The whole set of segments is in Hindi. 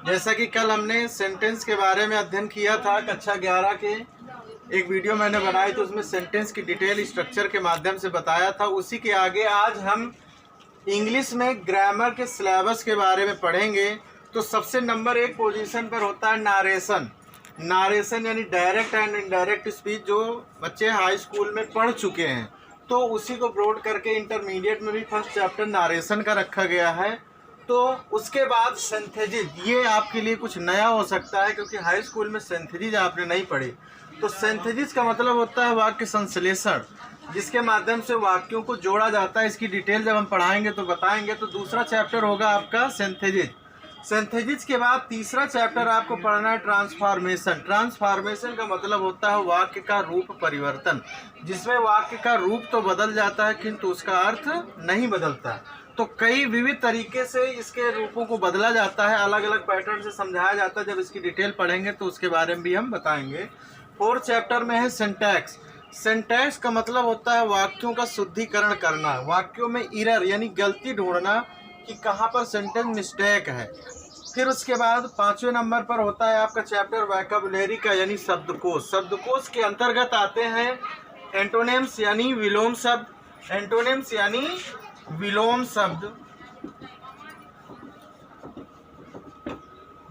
जैसा कि कल हमने सेंटेंस के बारे में अध्ययन किया था, कक्षा 11 के एक वीडियो मैंने बनाई थी, उसमें सेंटेंस की डिटेल स्ट्रक्चर के माध्यम से बताया था। उसी के आगे आज हम इंग्लिश में ग्रामर के सिलेबस के बारे में पढ़ेंगे। तो सबसे नंबर 1 पोजीशन पर होता है नारेशन। नारेशन यानी डायरेक्ट एंड इनडायरेक्ट स्पीच, जो बच्चे हाई स्कूल में पढ़ चुके हैं तो उसी को ब्रॉड करके इंटरमीडिएट में भी फर्स्ट चैप्टर नारेशन का रखा गया है। तो उसके बाद सिंथेसिस, ये आपके लिए कुछ नया हो सकता है क्योंकि हाई स्कूल में सिंथेसिस आपने नहीं पढ़ी। तो सिंथेसिस का मतलब होता है वाक्य संश्लेषण, जिसके माध्यम से वाक्यों को जोड़ा जाता है। इसकी डिटेल जब हम पढ़ाएंगे तो बताएंगे। तो दूसरा चैप्टर होगा आपका सिंथेसिस। सिंथेसिस के बाद तीसरा चैप्टर आपको पढ़ना है ट्रांसफॉर्मेशन। ट्रांसफॉर्मेशन का मतलब होता है वाक्य का रूप परिवर्तन, जिसमें वाक्य का रूप तो बदल जाता है किंतु उसका अर्थ नहीं बदलता। तो कई विविध तरीके से इसके रूपों को बदला जाता है, अलग अलग पैटर्न से समझाया जाता है। जब इसकी डिटेल पढ़ेंगे तो उसके बारे में भी हम बताएंगे। 4th चैप्टर में है सिंटैक्स। सिंटैक्स का मतलब होता है वाक्यों का शुद्धिकरण करना, वाक्यों में एरर यानी गलती ढूंढना कि कहाँ पर सेंटेंस मिस्टेक है। फिर उसके बाद 5वें नंबर पर होता है आपका चैप्टर वोकैबुलरी का यानी शब्दकोश। शब्दकोश के अंतर्गत आते हैं एंटोनिम्स यानी विलोम शब्द। एंटोनिम्स यानी विलोम शब्द।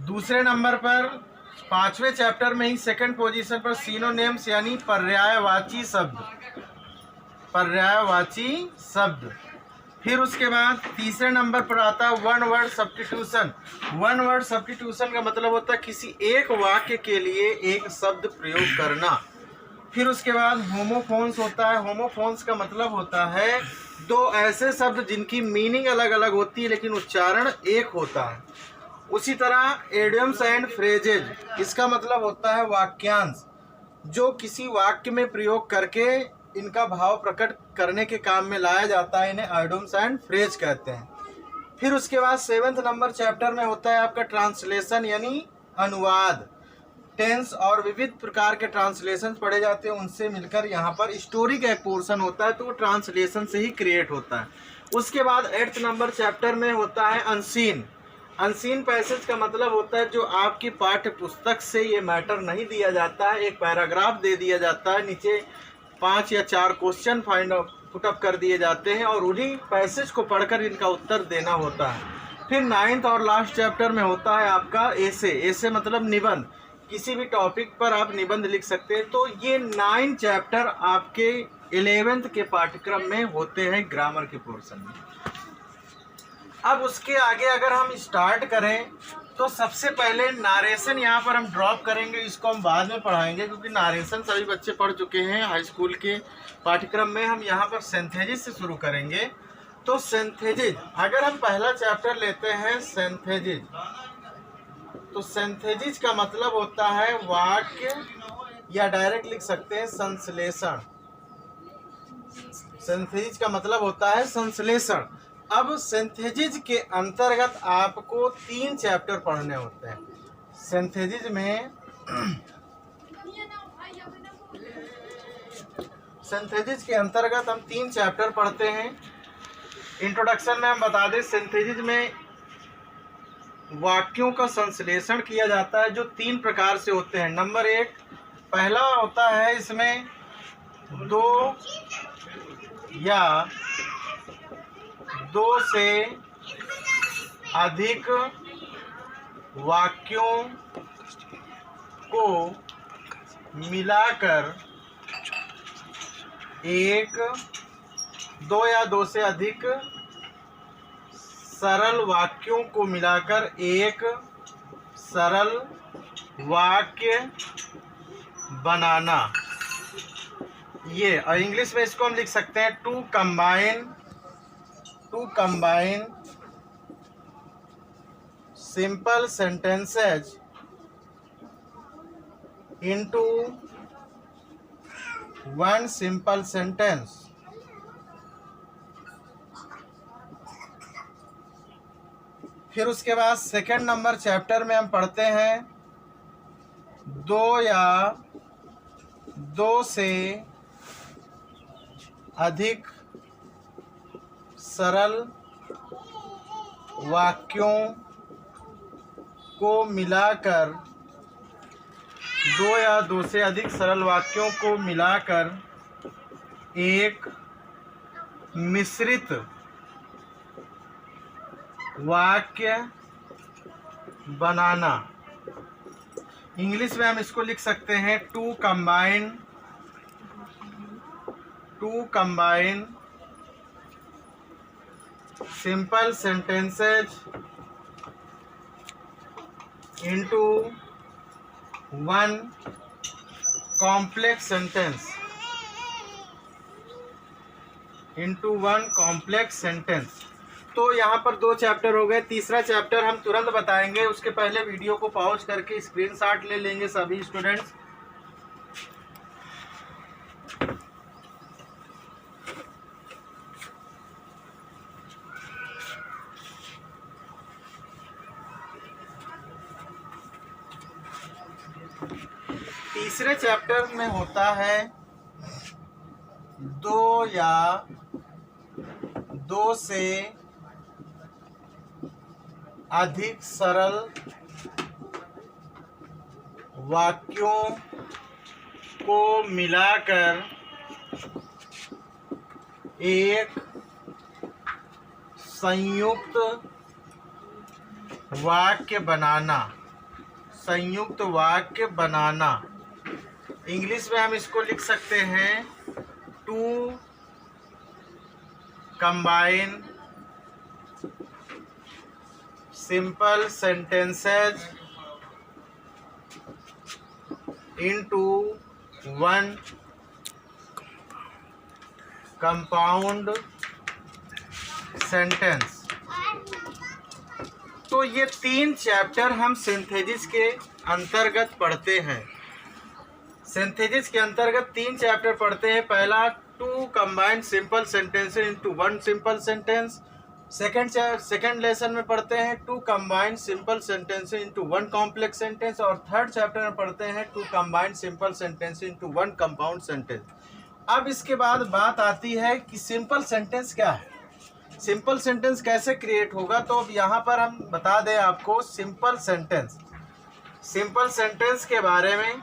दूसरे नंबर पर 5वें चैप्टर में ही सेकंड पोजीशन पर सिनोनिम्स यानी पर्यायवाची शब्द। पर्यायवाची शब्द। फिर उसके बाद तीसरे नंबर पर आता है one word substitution. One word substitution का मतलब होता है किसी एक वाक्य के लिए एक शब्द प्रयोग करना। फिर उसके बाद होमोफोन्स होता है। होमोफोन्स का मतलब होता है दो ऐसे शब्द जिनकी मीनिंग अलग अलग होती है लेकिन उच्चारण एक होता है। उसी तरह एडियम्स एंड फ्रेजेज, इसका मतलब होता है वाक्यांश, जो किसी वाक्य में प्रयोग करके इनका भाव प्रकट करने के काम में लाया जाता है, इन्हें आइडियम्स एंड फ्रेज कहते हैं। फिर उसके बाद 7th नंबर चैप्टर में होता है आपका ट्रांसलेशन यानी अनुवाद। टेंस और विविध प्रकार के ट्रांसलेशन पढ़े जाते हैं, उनसे मिलकर यहाँ पर स्टोरी का एक पोर्शन होता है, तो वो ट्रांसलेशन से ही क्रिएट होता है। उसके बाद 8th नंबर चैप्टर में होता है अनसीन। अनसीन पैसेज का मतलब होता है जो आपकी पाठ्य पुस्तक से ये मैटर नहीं दिया जाता है, एक पैराग्राफ दे दिया जाता है, नीचे 5 या 4 क्वेश्चन पुटअप कर दिए जाते हैं और उन्हीं पैसेज को पढ़कर इनका उत्तर देना होता है। फिर 9th और लास्ट चैप्टर में होता है आपका एसे। एसे मतलब निबंध, किसी भी टॉपिक पर आप निबंध लिख सकते हैं। तो ये 9 चैप्टर आपके 11th के पाठ्यक्रम में होते हैं ग्रामर के पोर्शन में। अब उसके आगे अगर हम स्टार्ट करें तो सबसे पहले नारेशन यहाँ पर हम ड्रॉप करेंगे, इसको हम बाद में पढ़ाएंगे क्योंकि नारेशन सभी बच्चे पढ़ चुके हैं हाई स्कूल के पाठ्यक्रम में। हम यहाँ पर सिंथेसिस से शुरू करेंगे। तो सिंथेसिस, अगर हम पहला चैप्टर लेते हैं सिंथेसिस, तो सिंथेसिस का मतलब होता है वाक्य, या डायरेक्ट लिख सकते हैं संश्लेषण। सिंथेसिस का मतलब होता है संश्लेषण। अब सिंथेसिस के अंतर्गत आपको 3 चैप्टर पढ़ने होते हैं। सिंथेसिस में सिंथेसिस के अंतर्गत हम 3 चैप्टर पढ़ते हैं। इंट्रोडक्शन में हम बता दें, सिंथेसिस में वाक्यों का संश्लेषण किया जाता है जो 3 प्रकार से होते हैं। नंबर 1, पहला होता है इसमें 2 या 2 से अधिक वाक्यों को मिलाकर एक, 2 या 2 से अधिक सरल वाक्यों को मिलाकर एक सरल वाक्य बनाना। ये, और इंग्लिश में इसको हम लिख सकते हैं to combine simple sentences into one simple sentence। फिर उसके बाद सेकंड नंबर चैप्टर में हम पढ़ते हैं 2 या 2 से अधिक सरल वाक्यों को मिलाकर, दो या दो से अधिक सरल वाक्यों को मिलाकर एक मिश्रित वाक्य बनाना। इंग्लिश में हम इसको लिख सकते हैं to combine simple sentences into one complex sentence। तो यहाँ पर दो चैप्टर हो गए, तीसरा चैप्टर हम तुरंत बताएंगे, उसके पहले वीडियो को पॉज करके स्क्रीनशॉट ले लेंगे सभी स्टूडेंट्स। तीसरे चैप्टर में होता है दो या दो से अधिक सरल वाक्यों को मिलाकर एक संयुक्त वाक्य बनाना। इंग्लिश में हम इसको लिख सकते हैं to combine simple sentences into one compound sentence. तो ये तीन चैप्टर हम सिंथेसिस के अंतर्गत पढ़ते हैं। सिंथेसिस के अंतर्गत तीन चैप्टर पढ़ते हैं। पहला to combined simple sentences into one simple sentence. Second lesson में पढ़ते हैं to combined simple sentences into one complex sentence. और थर्ड चैप्टर में पढ़ते हैं to combined simple sentences into one compound sentence. अब इसके बाद बात आती है कि सिंपल सेंटेंस क्या है, सिंपल सेंटेंस कैसे क्रिएट होगा। तो अब यहाँ पर हम बता दें आपको सिंपल सेंटेंस के बारे में।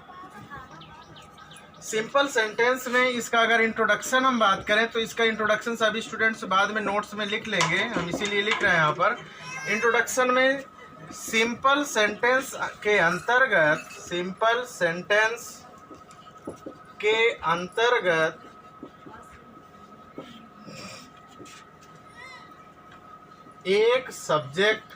सिंपल सेंटेंस में इसका अगर इंट्रोडक्शन हम बात करें तो इसका इंट्रोडक्शन सभी स्टूडेंट्स बाद में नोट्स में लिख लेंगे, हम इसीलिए लिख रहे हैं यहाँ पर। इंट्रोडक्शन में सिंपल सेंटेंस के अंतर्गत एक सब्जेक्ट,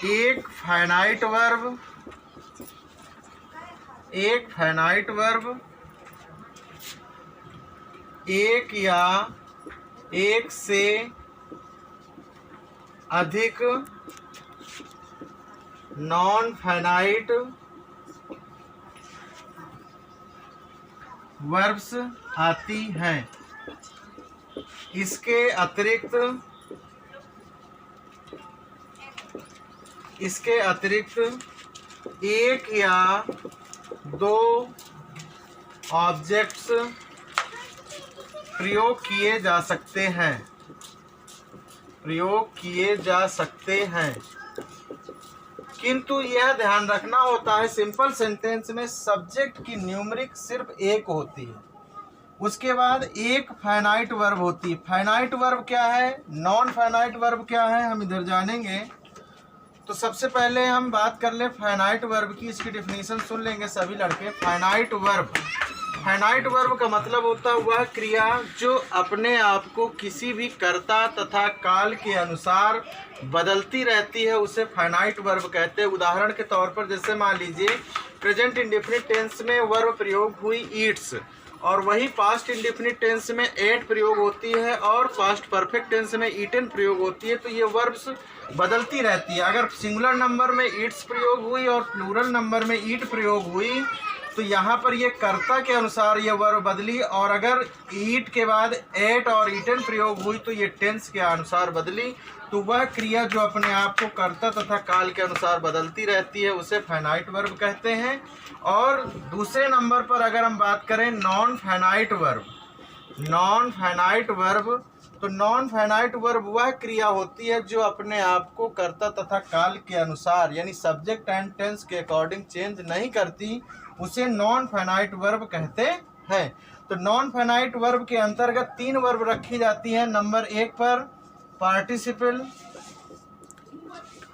एक फाइनाइट वर्ब, एक या एक से अधिक नॉन फाइनाइट वर्ब्स आती हैं। इसके अतिरिक्त एक या दो ऑब्जेक्ट्स प्रयोग किए जा सकते हैं। किंतु यह ध्यान रखना होता है सिंपल सेंटेंस में सब्जेक्ट की न्यूमेरिक सिर्फ एक होती है, उसके बाद एक फाइनाइट वर्ब होती है। फाइनाइट वर्ब क्या है, नॉन फाइनाइट वर्ब क्या है, हम इधर जानेंगे। तो सबसे पहले हम बात कर ले फाइनाइट वर्ब की, इसकी डेफिनेशन सुन लेंगे सभी लड़के। फाइनाइट वर्ब का मतलब होता है वह क्रिया जो अपने आप को किसी भी कर्ता तथा काल के अनुसार बदलती रहती है, उसे फाइनाइट वर्ब कहते हैं। उदाहरण के तौर पर जैसे मान लीजिए प्रेजेंट इंडेफिनिट टेंस में वर्ब प्रयोग हुई ईट्स, और वही पास्ट इंडेफिनिट टेंस में एट प्रयोग होती है और पास्ट परफेक्ट टेंस में ईटन प्रयोग होती है। तो ये वर्ब्स बदलती रहती है। अगर सिंगुलर नंबर में ईट्स प्रयोग हुई और प्लूरल नंबर में ईट प्रयोग हुई तो यहाँ पर ये कर्ता के अनुसार ये वर्ब बदली, और अगर ईट के बाद एट और ईटन प्रयोग हुई तो ये टेंस के अनुसार बदली। तो वह क्रिया जो अपने आप को कर्ता तथा काल के अनुसार बदलती रहती है उसे फाइनाइट वर्ब कहते हैं। और दूसरे नंबर पर अगर हम बात करें नॉन फाइनाइट वर्ब, तो नॉन फाइनाइट वर्ब वह क्रिया होती है जो अपने आप को कर्ता तथा काल के अनुसार यानी सब्जेक्ट एंड टेंस के अकॉर्डिंग चेंज नहीं करती, उसे नॉन फाइनाइट वर्ब कहते हैं। तो नॉन फाइनाइट वर्ब के अंतर्गत 3 वर्ब रखी जाती हैं। नंबर 1 पर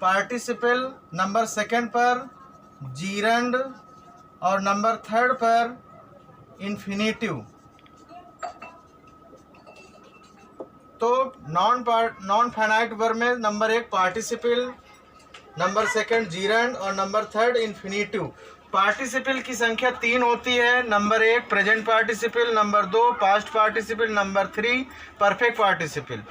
पार्टिसिपल, नंबर 2 पर जीरंड और नंबर 3 पर इन्फिनेटिव। तो नॉन फाइनाइट वर्ब में नंबर 1 पार्टिसिपल, नंबर 2 जीरंड और नंबर 3 इन्फिनेटिव। पार्टिसिपल की संख्या 3 होती है। Number 1 present participle, number 2 past participle, number 3 perfect participle.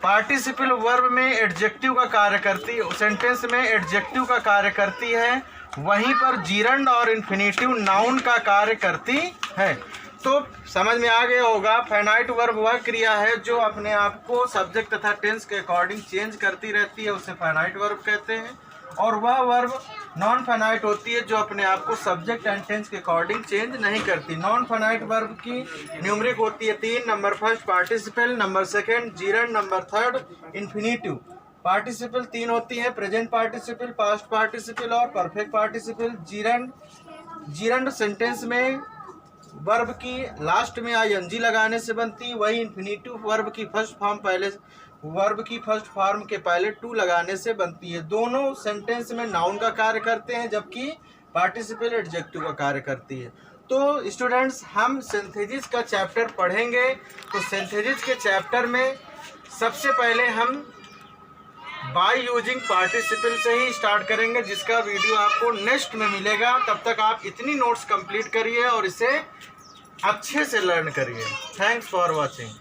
Participle verb में एडजेक्टिव का कार्य करती है, सेंटेंस में एडजेक्टिव का कार्य करती है, वहीं पर जीरंड और इन्फिनेटिव नाउन का कार्य करती है। तो समझ में आ गया होगा, फाइनाइट वर्ब वह क्रिया है जो अपने आप को सब्जेक्ट तथा टेंस के अकॉर्डिंग चेंज करती रहती है, उसे फाइनाइट वर्ब कहते हैं। और वह वर्ब नॉन फाइनाइट होती है जो अपने आप को सब्जेक्ट एंड टेंस के अकॉर्डिंग चेंज नहीं करती। नॉन फाइनाइट वर्ब की न्यूमरिक होती है 3। Number 1 participle, number 2 gerund, number 3 infinitive. Participle 3 होती है, प्रेजेंट पार्टिसिपल, पास्ट पार्टिसिपल और परफेक्ट पार्टिसिपल। जीरंड सेंटेंस में वर्ब की लास्ट में आईएनजी लगाने से बनती, वही इन्फिनेटिव वर्ब की फर्स्ट फॉर्म के पहले टू लगाने से बनती है। दोनों सेंटेंस में नाउन का कार्य करते हैं, जबकि पार्टिसिपल एडजेक्टिव का कार्य करती है। तो स्टूडेंट्स, हम सिंथेसिस का चैप्टर पढ़ेंगे। तो सिंथेसिस के चैप्टर में सबसे पहले हम बाय यूजिंग पार्टिसिपल से ही स्टार्ट करेंगे, जिसका वीडियो आपको नेक्स्ट में मिलेगा। तब तक आप इतनी नोट्स कंप्लीट करिए और इसे अच्छे से लर्न करिए। Thanks for watching.